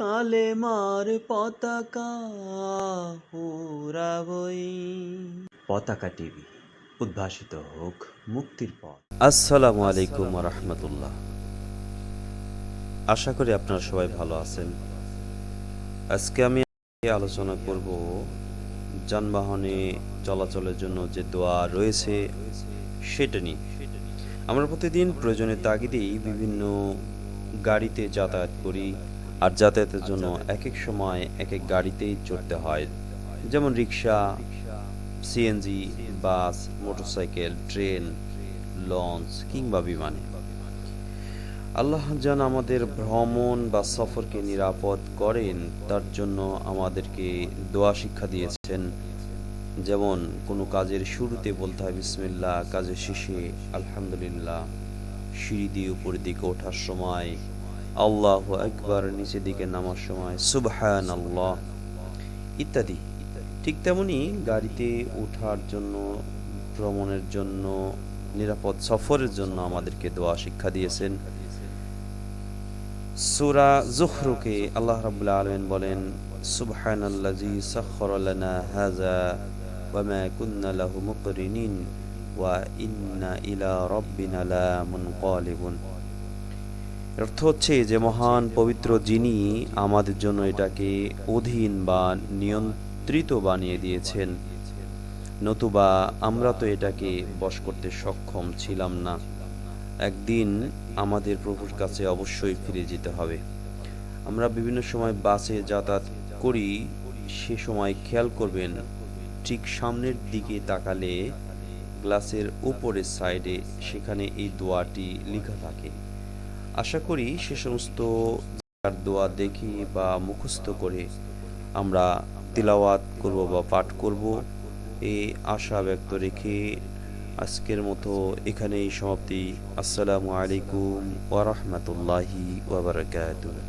কালেমার পতাকা উড়াবই। পতাকা টিভি, উদ্ভাসিত হোক মুক্তির পথ। আসসালামু আলাইকুম ওয়া রাহমাতুল্লাহ। আশা করি আপনারা সবাই ভালো আছেন। আজকে আমি আলোচনা করব যানবাহনে চলাচলের জন্য যে দোয়া রয়েছে সেটা নিয়ে। আমরা প্রতিদিন প্রয়োজনের তাগিদেই বিভিন্ন গাড়িতে যাতায়াত করি, আর যাতায়াতের জন্য এক এক সময় এক এক গাড়িতেই চড়তে হয়, যেমন রিক্সা, সিএনজি, বাস, মোটরসাইকেল, ট্রেন, লঞ্চ কিংবা বিমানে। আল্লাহ যেন আমাদের ভ্রমণ বা সফরকে নিরাপদ করেন, তার জন্য আমাদেরকে দোয়া শিক্ষা দিয়েছেন। যেমন কোনো কাজের শুরুতে বলতে হয় বিসমিল্লাহ, কাজের শেষে আলহামদুলিল্লাহ, সিঁড়ি দিয়ে উপরের দিকে ওঠার সময় আল্লাহু আকবার, নিচের দিকে নামার সময় সুবহানাল্লাহ ইত্যাদি। ঠিক তেমনি গাড়িতে ওঠার জন্য, ভ্রমণের জন্য, নিরাপদ সফরের জন্য আমাদেরকে দোয়া শিক্ষা দিয়েছেন। সূরা যুখরুকে আল্লাহ রাব্বুল আলামিন বলেন, সুবহানাল্লাযী সাখখারা লানা হাযা ওয়া মা কুন্না লাহু মুকরিনিন ওয়া ইন্না ইলা রাব্বিনা লামুনকালিবুন। অর্থ হচ্ছে যে মহান পবিত্র যিনি আমাদের জন্য এটাকে অধীন বা নিয়ন্ত্রিত বানিয়ে দিয়েছেন, নতুবা আমরা তো এটাকে বশ করতে সক্ষম ছিলাম না। একদিন আমাদের প্রভুর কাছে অবশ্যই ফিরে যেতে হবে। আমরা বিভিন্ন সময় বাসে যাতায়াত করি, সে সময় খেয়াল করবেন ঠিক সামনের দিকে তাকালে গ্লাসের উপরের সাইডে সেখানে এই দোয়াটি লেখা থাকে। আশা করি সে সমস্ত দোয়া দেখে বা মুখস্থ করে আমরা তিলাওয়াত করব বা পাঠ করব, এই আশা ব্যক্ত রেখে আজকের মতো এখানেই সমাপ্তি। আসসালামু আলাইকুম ওয়া রাহমাতুল্লাহি ওয়া বারাকাতুহু।